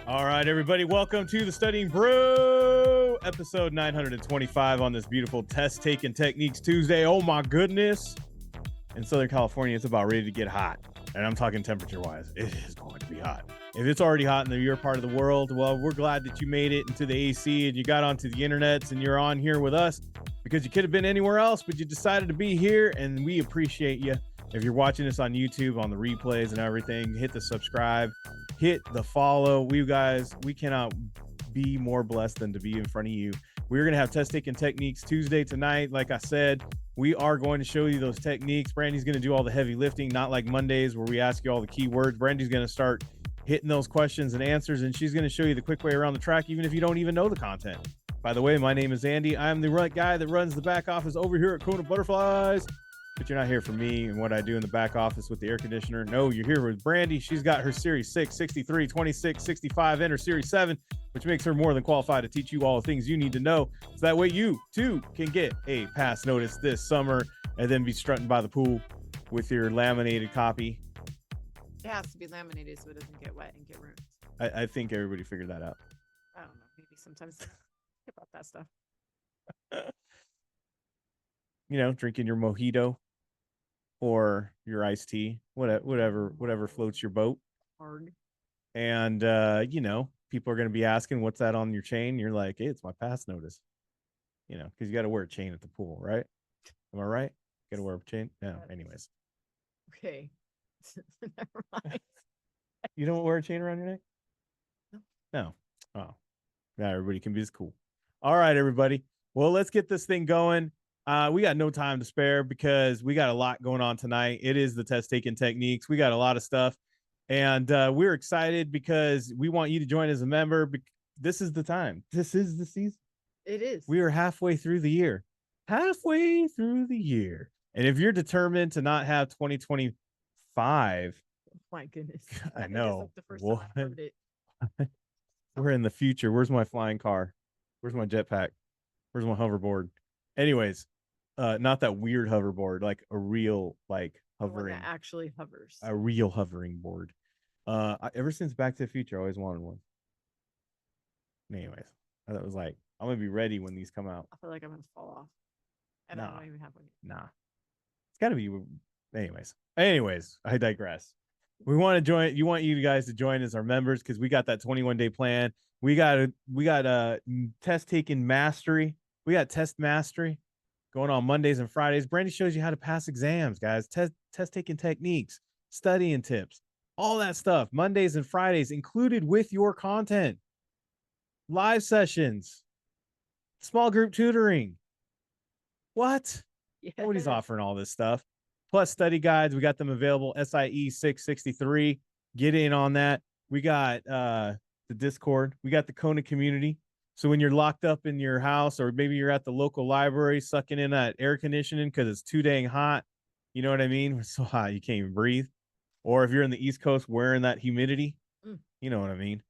All right, everybody, welcome to the Studying Brew, episode 925 on this beautiful Test Taking Techniques Tuesday. Oh my goodness. In Southern California, it's about ready to get hot. And I'm talking temperature-wise. It is going to be hot. If it's already hot in your part of the world, well, we're glad that you made it into the AC and you got onto the internets and you're on here with us because you could have been anywhere else, but you decided to be here, and we appreciate you. If you're watching this on YouTube, on the replays and everything, hit the subscribe, hit the follow. We cannot be more blessed than to be in front of you. We're going to have Test Taking Techniques Tuesday tonight. Like I said, we are going to show you those techniques. Brandy's going to do all the heavy lifting, not like Mondays where we ask you all the keywords. Brandy's going to start hitting those questions and answers, and she's going to show you the quick way around the track, even if you don't even know the content. By the way, my name is Andy. I'm the guy that runs the back office over here at KonaButterflyz. But you're not here for me and what I do in the back office with the air conditioner. No, you're here with Brandy. She's got her Series 6, 63, 26, 65, and her Series 7, which makes her more than qualified to teach you all the things you need to know. So that way you, too, can get a pass notice this summer and then be strutting by the pool with your laminated copy. It has to be laminated so it doesn't get wet and get ruined. I think everybody figured that out. I don't know. Maybe sometimes about that stuff. You know, drinking your mojito or your iced tea, whatever floats your boat. Hard. And, you know, people are going to be asking, what's that on your chain? You're like, hey, it's my pass notice, you know, because you got to wear a chain at the pool, right? Am I right? Got to wear a chain? No, anyways. Okay. Never mind. You don't wear a chain around your neck? No. No. Oh, now everybody can be as cool. All right, everybody. Well, let's get this thing going. We got no time to spare because we got a lot going on tonight. It is the Test Taking Techniques. We got a lot of stuff, and we're excited because we want you to join as a member. This is the time. This is the season. It is. We are halfway through the year. Halfway through the year. And if you're determined to not have 2025, oh my goodness. I know. Like the first time I heard it. We're in the future. Where's my flying car? Where's my jetpack? Where's my hoverboard? Anyways. Not that weird hoverboard, like a real, like hovering. One that actually hovers. A real hovering board. Ever since Back to the Future, I always wanted one. Anyways, I thought it was like, I'm gonna be ready when these come out. I feel like I'm gonna fall off. And I don't even have one yet. Nah. It's gotta be. Anyways, I digress. We want to join. You want you guys to join as our members because we got that 21-day plan. We got test taking mastery. We got test mastery going on Mondays and Fridays. Brandy shows you how to pass exams, guys. Test taking techniques, studying tips, all that stuff. Mondays and Fridays included with your content. Live sessions, small group tutoring. What? Yeah. Nobody's offering all this stuff. Plus study guides. We got them available. SIE 663. Get in on that. We got the Discord. We got the KONA community. So when you're locked up in your house, or maybe you're at the local library sucking in that air conditioning because it's too dang hot, you know what I mean? It's so hot you can't even breathe. Or if you're in the East Coast wearing that humidity, you know what I mean?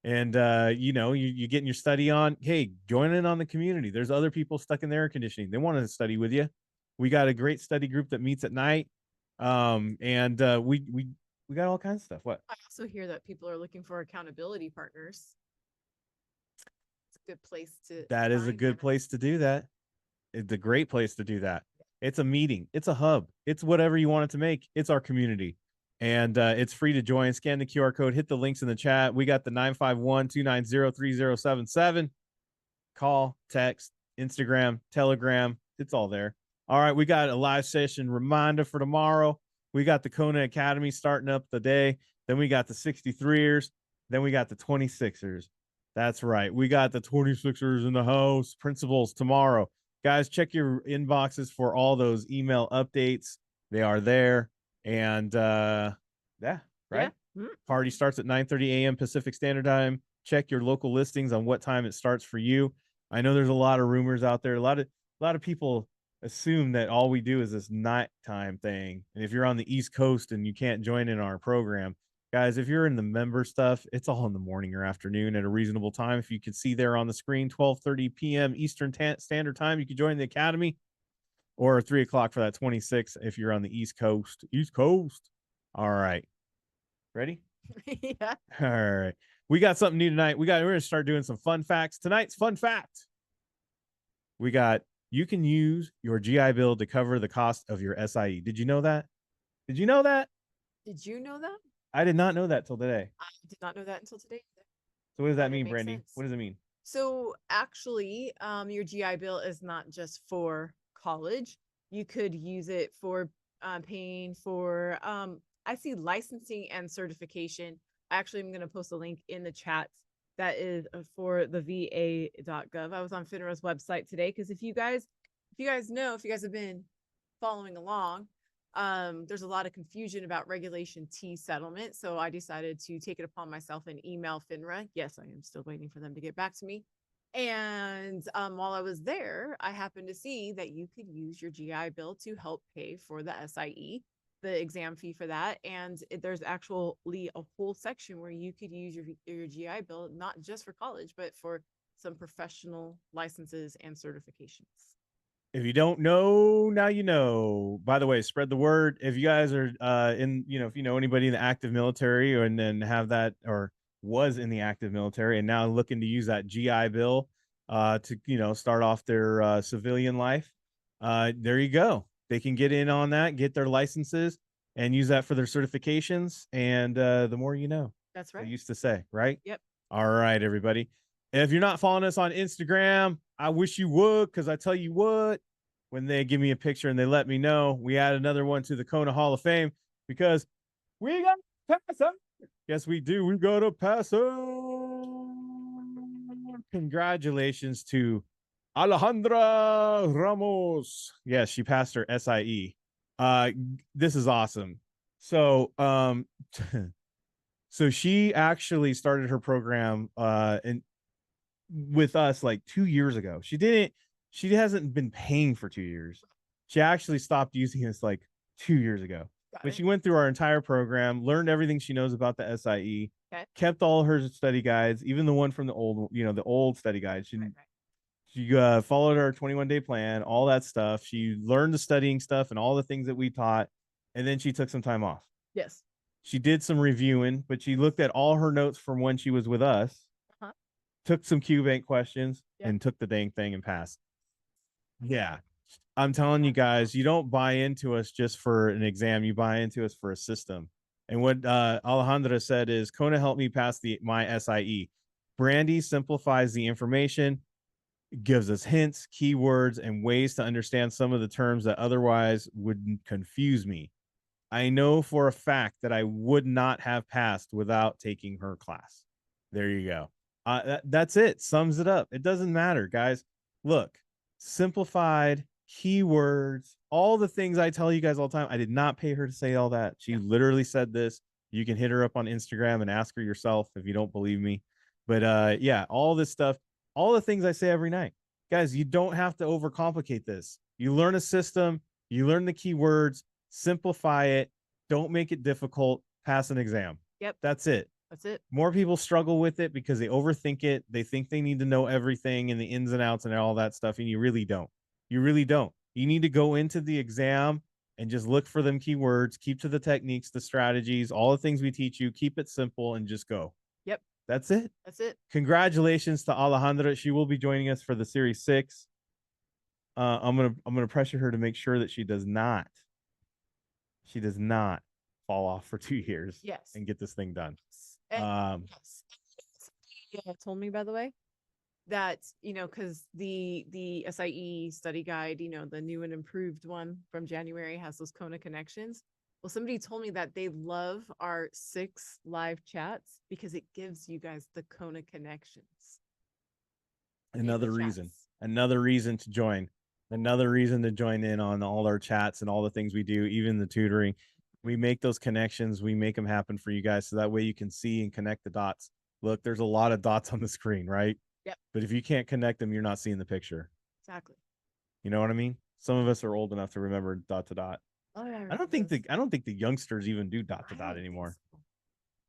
And, you know, you're getting your study on. Hey, join in on the community. There's other people stuck in the air conditioning. They want to study with you. We got a great study group that meets at night. And we got all kinds of stuff. What? I also hear that people are looking for accountability partners. Good place to that is a good place to do that. It's a great place to do that. It's a meeting, it's a hub, it's whatever you want it to make. It's our community, and it's free to join. Scan the QR code, hit the links in the chat. We got the 951-290-3077. Call, text, Instagram, Telegram, it's all there. All right, we got a live session reminder for tomorrow. We got the KONA Academy starting up the day. Then we got the 63ers. Then we got the 26ers. That's right. We got the 26ers in the house. Principals tomorrow. Guys, check your inboxes for all those email updates. They are there. And yeah, right? Yeah. Party starts at 9:30 a.m. Pacific Standard Time. Check your local listings on what time it starts for you. I know there's a lot of rumors out there. A lot of people assume that all we do is this nighttime thing. And if you're on the East Coast and you can't join in our program, guys, if you're in the member stuff, it's all in the morning or afternoon at a reasonable time. If you can see there on the screen, 12:30 p.m. Eastern Standard Time, you can join the Academy, or 3 o'clock for that 26 if you're on the East Coast. East Coast. All right. Ready? Yeah. All right. We got something new tonight. We're gonna start doing some fun facts. Tonight's fun fact. We got you can use your GI Bill to cover the cost of your SIE. Did you know that? Did you know that? Did you know that? I did not know that till today. I did not know that until today. So what does that But it mean, makes Brandy? sense. What does it mean? So actually, your GI Bill is not just for college. You could use it for paying for, I see licensing and certification. Actually, I'm going to post a link in the chat that is for the va.gov. I was on FINRA's website today because if you guys have been following along, there's a lot of confusion about Regulation T settlement. So I decided to take it upon myself and email FINRA. Yes, I am still waiting for them to get back to me. And while I was there, I happened to see that you could use your GI Bill to help pay for the SIE, the exam fee for that. And there's actually a whole section where you could use your GI Bill, not just for college, but for some professional licenses and certifications. If you don't know, now you know. By the way, spread the word. If you guys are in, if you know anybody in the active military or and then have that or was in the active military and now looking to use that GI Bill to start off their civilian life, there you go. They can get in on that, get their licenses, and use that for their certifications. And the more you know. That's right. I used to say, right? Yep. All right, everybody. If you're not following us on Instagram, I wish you would, because I tell you what, when they give me a picture and they let me know, we add another one to the Kona Hall of Fame because we got to pass up. Yes, we do. We got to pass up. Congratulations to Alejandra Ramos. Yes, she passed her SIE. This is awesome. So, so she actually started her program and with us like 2 years ago. She hasn't been paying for 2 years. She actually stopped using us like 2 years ago. But she went through our entire program, learned everything she knows about the SIE, kept all her study guides, even the one from the old study guide. She followed our 21-day plan, all that stuff. She learned the studying stuff and all the things that we taught. And then she took some time off. Yes. She did some reviewing, but she looked at all her notes from when she was with us, took some Q bank questions, and took the dang thing and passed. Yeah. I'm telling you guys, you don't buy into us just for an exam. You buy into us for a system. And what Alejandra said is, Kona helped me pass my SIE. Brandy simplifies the information, gives us hints, keywords, and ways to understand some of the terms that otherwise would confuse me. I know for a fact that I would not have passed without taking her class. There you go. That's it. Sums it up. It doesn't matter, guys. Look, simplified keywords, all the things I tell you guys all the time. I did not pay her to say all that. She literally said this. You can hit her up on Instagram and ask her yourself if you don't believe me. But yeah, all this stuff, all the things I say every night. Guys, you don't have to overcomplicate this. You learn a system, you learn the keywords, simplify it, don't make it difficult, pass an exam. Yep. That's it. That's it. More people struggle with it because they overthink it. They think they need to know everything and the ins and outs and all that stuff. And you really don't. You really don't. You need to go into the exam and just look for them keywords, keep to the techniques, the strategies, all the things we teach you, keep it simple and just go. Yep. That's it. That's it. Congratulations to Alejandra. She will be joining us for the Series 6. I'm gonna pressure her to make sure that she does not fall off for 2 years. Yes. And get this thing done. And yes. Told me, by the way, that because the SIE study guide, the new and improved one from January has those Kona connections. Well, somebody told me that they love our 6 live chats because it gives you guys the Kona connections. Another reason to join. Another reason to join in on all our chats and all the things we do, even the tutoring. We make those connections. We make them happen for you guys. So that way you can see and connect the dots. Look, there's a lot of dots on the screen, right? Yep. But if you can't connect them, you're not seeing the picture. Exactly. You know what I mean? Some of us are old enough to remember dot to dot. Oh, yeah, I don't think the youngsters even do dot to dot anymore.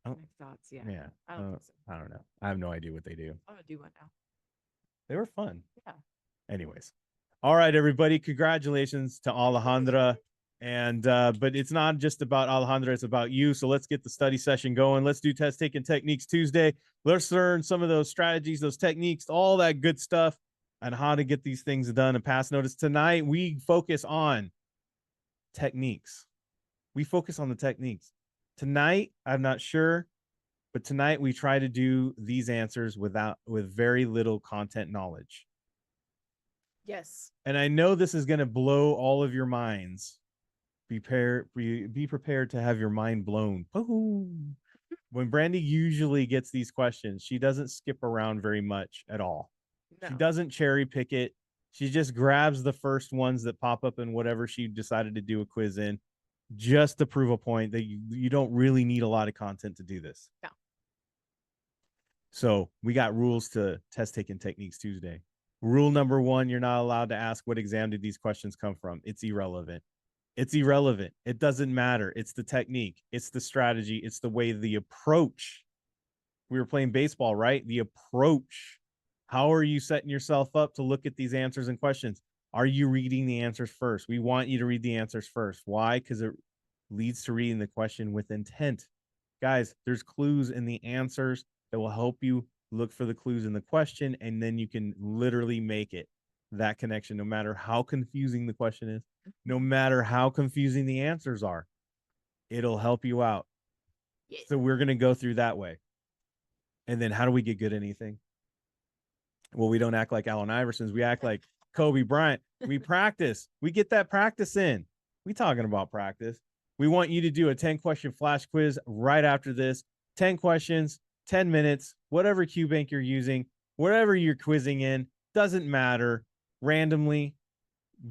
So. Dots, yeah. Yeah. I don't think so. I don't know. I have no idea what they do. I'm gonna do one now. They were fun. Yeah. Anyways. All right, everybody. Congratulations to Alejandra. And but it's not just about Alejandra, it's about you. So let's get the study session going. Let's do test taking techniques Tuesday. Let's learn some of those strategies, those techniques, all that good stuff, and how to get these things done and pass notice. Tonight we focus on techniques. We focus on the techniques. Tonight, I'm not sure, but tonight we try to do these answers with very little content knowledge. Yes. And I know this is going to blow all of your minds. Be prepared to have your mind blown. When Brandy usually gets these questions, she doesn't skip around very much at all. No. She doesn't cherry pick it. She just grabs the first ones that pop up in whatever she decided to do a quiz in, just to prove a point that you don't really need a lot of content to do this. No. So we got rules to test taking techniques Tuesday. Rule number 1, you're not allowed to ask what exam did these questions come from. It's irrelevant. It's irrelevant. It doesn't matter. It's the technique. It's the strategy. It's the way, the approach. We were playing baseball, right? The approach. How are you setting yourself up to look at these answers and questions? Are you reading the answers first? We want you to read the answers first. Why? Because it leads to reading the question with intent. Guys, there's clues in the answers that will help you look for the clues in the question, and then you can literally make it that connection, no matter how confusing the question is, no matter how confusing the answers are. It'll help you out. Yes. So we're going to go through that way. And then how do we get good at anything? Well, we don't act like Allen Iversons. We act like Kobe Bryant. We practice. We get that practice in. We talking about practice. We want you to do a 10-question flash quiz right after this. 10 questions, 10 minutes, whatever Q bank you're using, whatever you're quizzing in, doesn't matter. Randomly,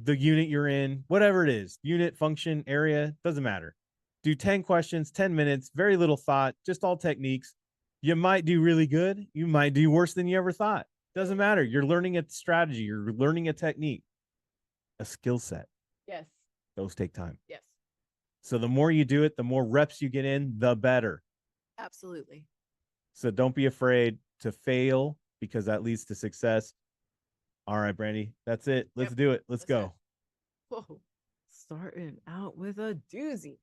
the unit you're in, whatever it is, unit, function, area, doesn't matter. Do 10 questions, 10 minutes, very little thought, just all techniques. You might do really good. You might do worse than you ever thought. Doesn't matter. You're learning a strategy. You're learning a technique, a skill set. Yes. Those take time. Yes. So the more you do it, the more reps you get in, the better. Absolutely. So don't be afraid to fail, because that leads to success. All right, Brandy, that's it. Let's do it. Let's go. Whoa. Starting out with a doozy.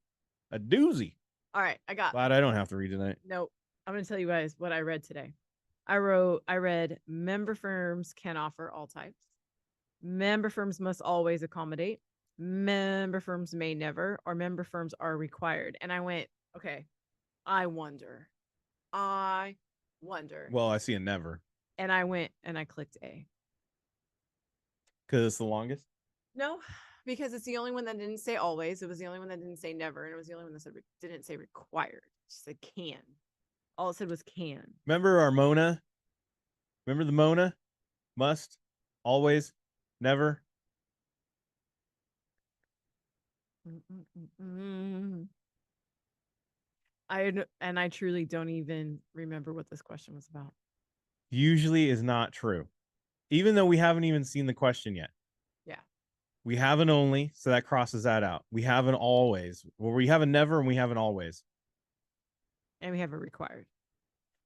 A doozy. All right, I got. Glad I don't have to read tonight. Nope. I'm going to tell you guys what I read today. I read member firms can offer all types. Member firms must always accommodate. Member firms may never, or member firms are required. And I went, okay, I wonder. Well, I see a never. And I went and I clicked A. Because it's the longest? No, because it's the only one that didn't say always. It was the only one that didn't say never. And it was the only one that said didn't say required. It just said can. All it said was can. Remember our Mona? Remember the Mona? Must, always, never. I truly don't even remember what this question was about. Usually is not true, even though we haven't even seen the question yet. Yeah. We have an only, so that crosses that out. We have an always. Well, we have a never and we have an always. And we have a required,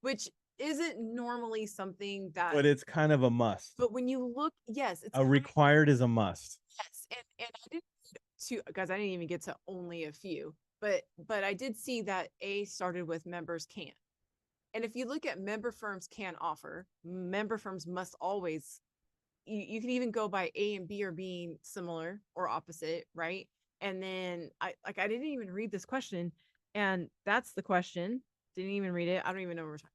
which isn't normally something that. But it's kind of a must. But when you look, yes, it's a required is a must. Yes, and I didn't guys, I didn't even get to only a few, but I did see that A started with members can. And if you look at member firms can offer, member firms must always, you can even go by A and B are being similar or opposite, right? And then I didn't even read this question, and that's the question. Didn't even read it. I don't even know what we're talking.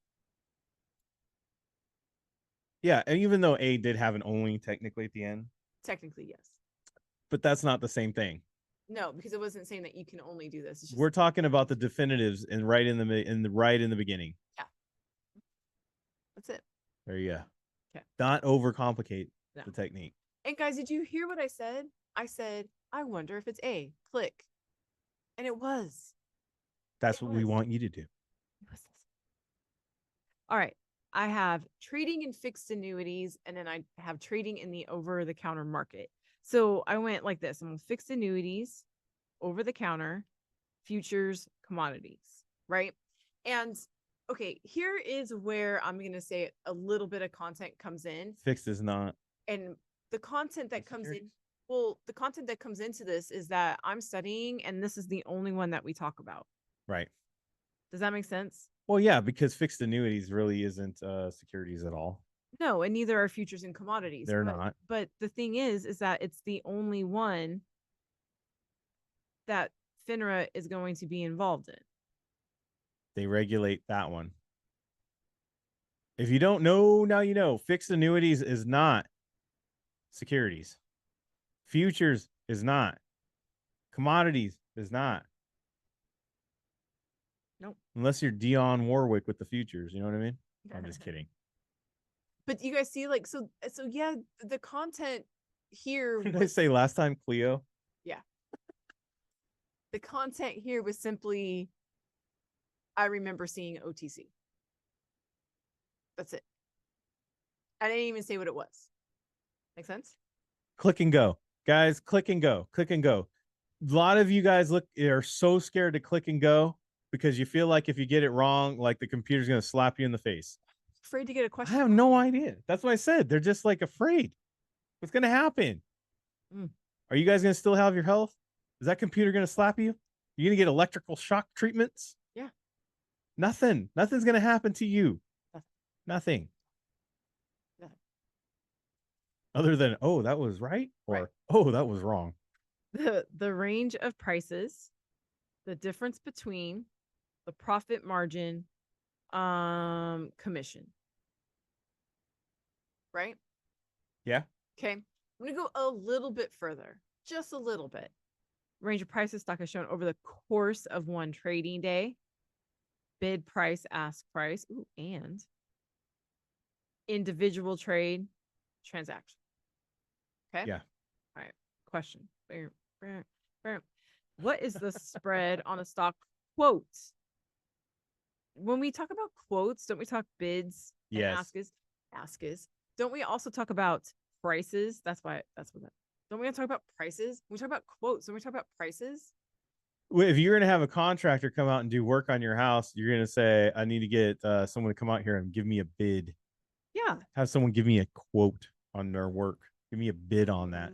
Yeah, and even though A did have an only technically at the end. Technically, yes. But that's not the same thing. No, because it wasn't saying that you can only do this. It's just, we're talking about the definitives and right in the beginning. Yeah. That's it. There you go. Okay. Not overcomplicate the technique. And guys, did you hear what I said? I said, I wonder if it's A. Click. And it was. That's what we want you to do. It was. All right. I have trading in fixed annuities, and then I have trading in the over-the-counter market. So I went like this. I'm on fixed annuities, over-the-counter, futures, commodities, right? And okay, here is where I'm going to say a little bit of content comes in. Fixed is not. And the content that comes in, Well, the content that comes into this is that I'm studying, and this is the only one that we talk about. Right. Does that make sense? Well, yeah, because fixed annuities really isn't securities at all. No, and neither are futures and commodities. They're not. But the thing is that it's the only one that FINRA is going to be involved in. They regulate that one. If you don't know, now you know. Fixed annuities is not securities. Futures is not. Commodities is not. Nope. Unless you're Dionne Warwick with the futures. You know what I mean? I'm just kidding. But you guys see, like, so yeah, the content here. What did I say last time, Cleo? Yeah. The content here was simply, I remember seeing OTC. That's it. I didn't even say what it was. Make sense? Click and go. Guys, click and go. Click and go. A lot of you guys are so scared to click and go because you feel like if you get it wrong, like the computer's going to slap you in the face. Afraid to get a question. I have no idea. That's what I said. They're just like afraid. What's going to happen? Are you guys going to still have your health? Is that computer going to slap you? You're going to get electrical shock treatments? Yeah. Nothing. Nothing's going to happen to you. Nothing. Other than, oh, that was right, or right. Oh, that was wrong. The range of prices, the difference between the profit margin, commission. Right? Yeah. Okay. I'm going to go a little bit further, just a little bit. Range of prices, stock is shown over the course of one trading day. Bid price, ask price, and individual trade transaction. Okay. Yeah. All right. Question. What is the spread on a stock quote? When we talk about quotes, don't we talk bids and Yes. ask is? Don't we also talk about prices? That's what that. Don't we talk about prices? When we talk about quotes, don't we talk about prices? If you're going to have a contractor come out and do work on your house, you're going to say, I need to get someone to come out here and give me a bid. Yeah. Have someone give me a quote on their work. Give me a bid on that.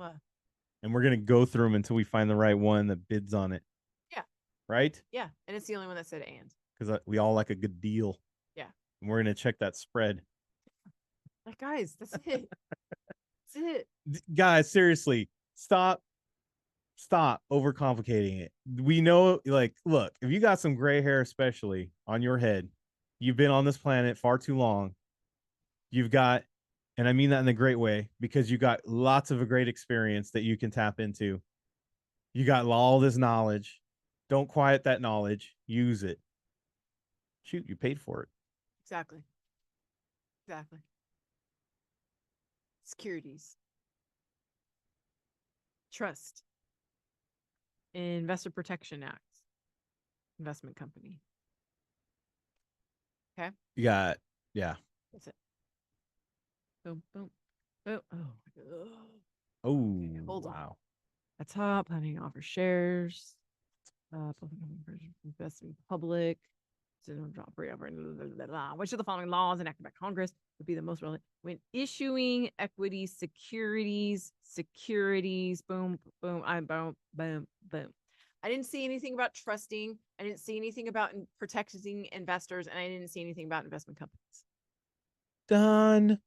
And we're going to go through them until we find the right one that bids on it. Yeah. Right? Yeah. And it's the only one that said and. Because we all like a good deal. Yeah. And we're going to check that spread. Like, guys, that's it. That's it. Guys, seriously, stop overcomplicating it. We know, like, look, if you got some gray hair, especially on your head, you've been on this planet far too long. You've got, and I mean that in a great way, because you got lots of a great experience that you can tap into. You got all this knowledge. Don't quiet that knowledge. Use it. Shoot, you paid for it. Exactly. Securities. Trust. Investor Protection Act. Investment company. Okay. You got, yeah. That's it. Boom, boom. Oh, Oh, hold on. wow. At top, having offer shares. Investing public. Which of the following laws enacted by Congress would be the most relevant when issuing equity securities? Boom, boom, boom. I didn't see anything about trusting. I didn't see anything about protecting investors, and I didn't see anything about investment companies. Done.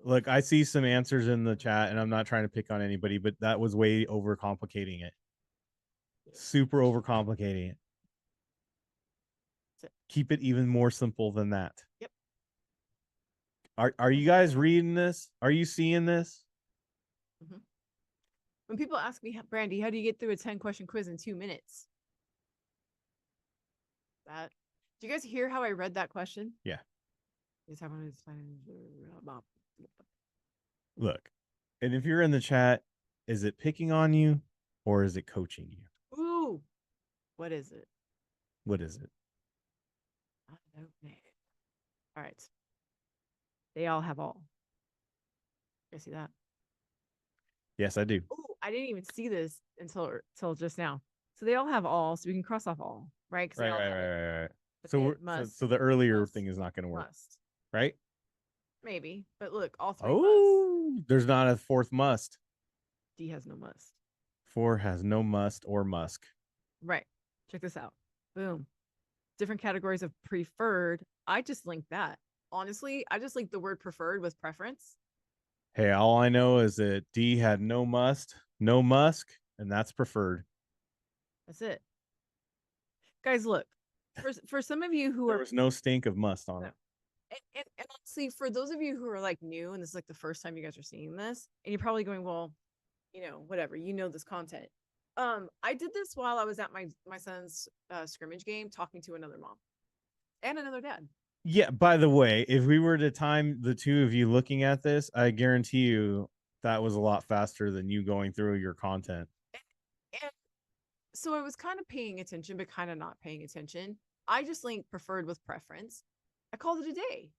Look, I see some answers in the chat, and I'm not trying to pick on anybody, but that was way overcomplicating it. Super overcomplicating it. Keep it even more simple than that. Yep. Are you guys reading this? Are you seeing this? Mm-hmm. When people ask me, Brandy, how do you get through a 10-question quiz in 2 minutes? Do you guys hear how I read that question? Yeah. Look, and if you're in the chat, is it picking on you or is it coaching you? Ooh, what is it? What is it? I don't know. All right. They all have all. You see that? Yes, I do. Oh, I didn't even see this until just now. So they all have all, so we can cross off all, right? Right. But So the earlier thing is not going to work, right? Maybe, but look, all three must. Oh, there's not a fourth must. D has no must. 4 has no must or musk. Right. Check this out. Boom. Different categories of preferred. I just linked that. Honestly, I just linked the word preferred with preference. Hey, all I know is that D had no must, no musk, and that's preferred. That's it. Guys, look. For some of you who There are was no stink of must on it. and honestly, for those of you who are like new and this is like the first time you guys are seeing this, and you're probably going, well, whatever, this content. I did this while I was at my son's scrimmage game talking to another mom and another dad. Yeah, by the way, if we were to time the two of you looking at this, I guarantee you that was a lot faster than you going through your content. And so I was kind of paying attention, but kind of not paying attention. I just linked preferred with preference. I called it a day.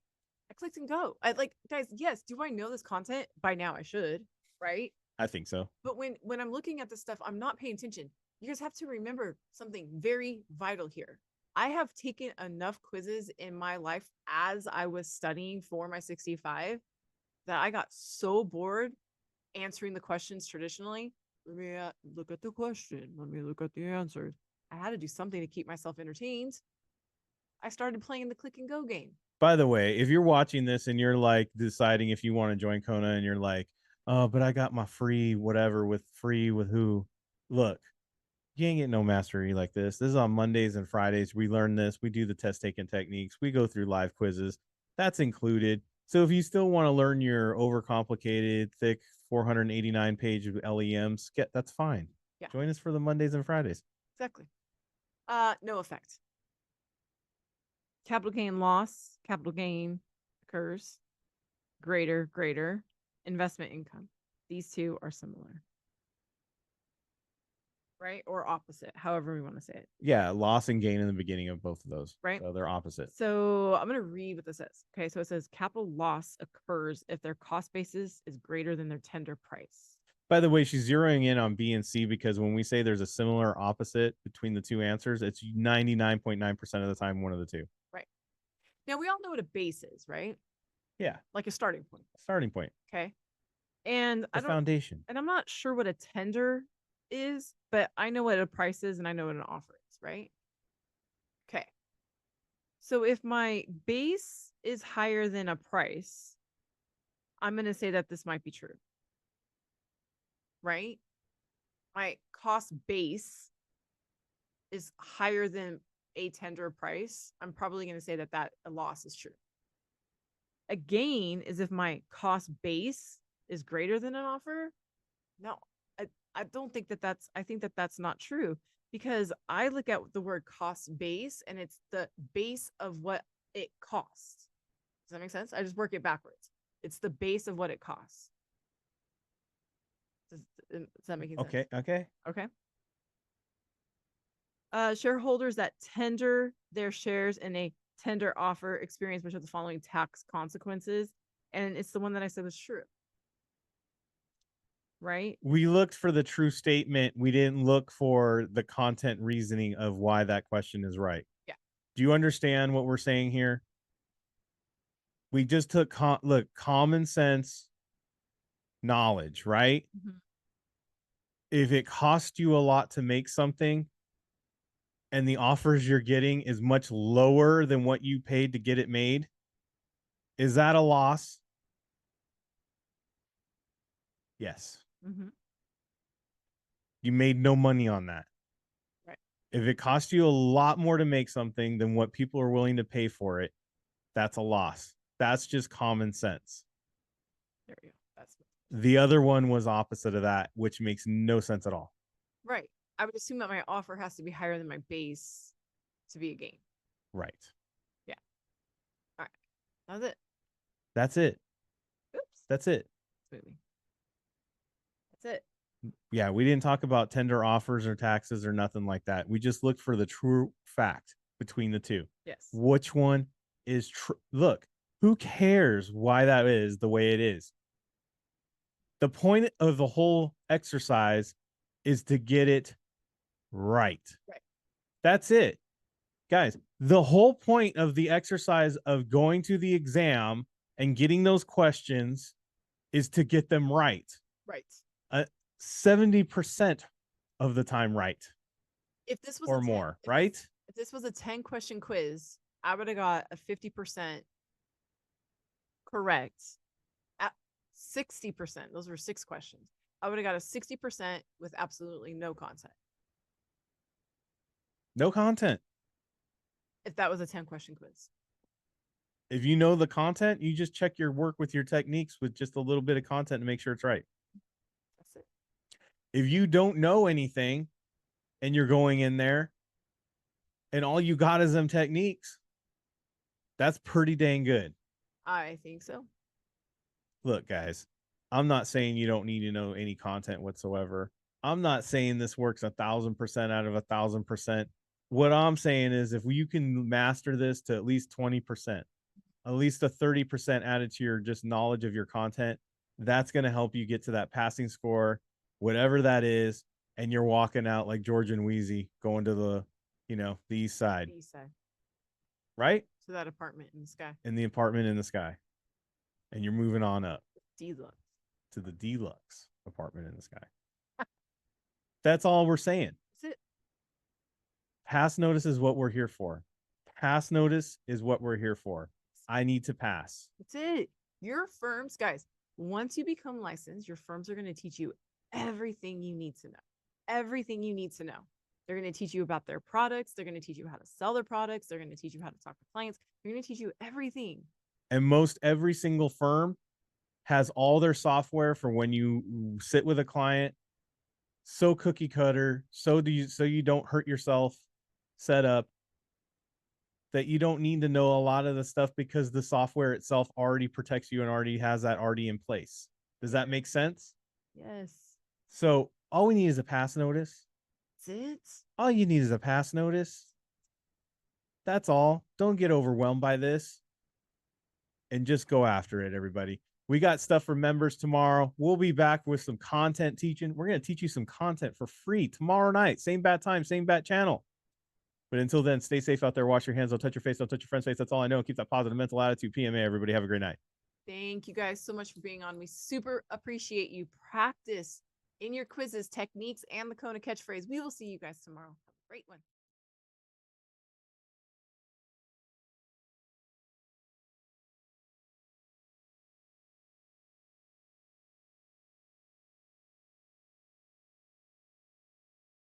I clicked and go. I like, guys, yes, do I know this content? By now I should, right? I think so. But when I'm looking at this stuff, I'm not paying attention. You guys have to remember something very vital here. I have taken enough quizzes in my life as I was studying for my 65 that I got so bored answering the questions traditionally. Let me look at the question. Let me look at the answers. I had to do something to keep myself entertained. I started playing the click and go game. By the way, if you're watching this and you're like deciding if you want to join Kona and you're like, oh, but I got my free whatever with who? Look, you ain't getting no mastery like this. This is on Mondays and Fridays. We learn this. We do the test taking techniques. We go through live quizzes. That's included. So if you still want to learn your overcomplicated, thick 489 page of LEMs, that's fine. Yeah. Join us for the Mondays and Fridays. Exactly. No effect. Capital gain loss, capital gain occurs. Greater, investment income. These two are similar. Right? Or opposite, however we want to say it. Yeah, loss and gain in the beginning of both of those. Right. So they're opposite. So I'm going to read what this says. Okay. So it says capital loss occurs if their cost basis is greater than their tender price. By the way, she's zeroing in on B and C because when we say there's a similar opposite between the two answers, it's 99.9% of the time one of the two. Right. Now we all know what a base is, right? Yeah. Like a starting point. Starting point. Okay. And the foundation. And I'm not sure what a tender is, but I know what a price is and I know what an offer is, right? Okay. So if my base is higher than a price, I'm going to say that this might be true. Right? My cost base is higher than a tender price. I'm probably going to say that a loss is true. A gain is if my cost base is greater than an offer. No, I don't think that's, I think that's not true because I look at the word cost base and it's the base of what it costs. Does that make sense? I just work it backwards. It's the base of what it costs. Does that make sense? Okay. Shareholders that tender their shares in a tender offer experience which of the following tax consequences. And it's the one that I said was true. Right? We looked for the true statement. We didn't look for the content reasoning of why that question is right. Yeah. Do you understand what we're saying here? We just took common sense knowledge, right? Mm-hmm. If it costs you a lot to make something and the offers you're getting is much lower than what you paid to get it made, is that a loss? Yes. Mm-hmm. You made no money on that. Right. If it costs you a lot more to make something than what people are willing to pay for it, that's a loss. That's just common sense. There we go. The other one was opposite of that, which makes no sense at all. Right. I would assume that my offer has to be higher than my base to be a gain. Right. Yeah. All right. That's it. That's it. Oops. That's it. Smoothly. That's it. Yeah, we didn't talk about tender offers or taxes or nothing like that. We just looked for the true fact between the two. Yes. Which one is true? Look, who cares why that is the way it is? The point of the whole exercise is to get it right. Right. That's it. Guys, the whole point of the exercise of going to the exam And getting those questions is to get them right. Right. 70% of the time right. If this was or more, right? If this was a 10-question quiz, I would have got a 50% correct. At 60%, those were 6 questions. I would have got a 60% with absolutely no content. No content. If that was a 10-question quiz. If you know the content, you just check your work with your techniques with just a little bit of content to make sure it's right. That's it. If you don't know anything and you're going in there and all you got is them techniques, that's pretty dang good. I think so. Look, guys, I'm not saying you don't need to know any content whatsoever. I'm not saying this works 1,000% out of 1,000%. What I'm saying is if you can master this to at least 20%, at least a 30% added to your just knowledge of your content, that's going to help you get to that passing score, whatever that is. And you're walking out like George and Wheezy going to the, the east side. East side. Right? To that apartment in the sky. In the apartment in the sky. And you're moving on up. Deluxe. To the deluxe apartment in the sky. That's all we're saying. That's it. Pass notice is what we're here for. Pass notice is what we're here for. I need to pass. That's it. Your firms, guys, once you become licensed, your firms are going to teach you everything you need to know. Everything you need to know. They're going to teach you about their products. They're going to teach you how to sell their products. They're going to teach you how to talk to clients. They're going to teach you everything. And most every single firm has all their software for when you sit with a client. So cookie cutter, so you don't hurt yourself set up that you don't need to know a lot of the stuff because the software itself already protects you and already has that already in place. Does that make sense? Yes. So all we need is a pass notice. That's it. All you need is a pass notice. That's all. Don't get overwhelmed by this. And just go after it, everybody. We got stuff for members tomorrow. We'll be back with some content teaching. We're going to teach you some content for free tomorrow night. Same bat time, same bat channel. But until then, stay safe out there. Wash your hands. Don't touch your face. Don't touch your friend's face. That's all I know. Keep that positive mental attitude. PMA, everybody. Have a great night. Thank you guys so much for being on. We super appreciate you. Practice in your quizzes, techniques, and the KONA catchphrase. We will see you guys tomorrow. Have a great one.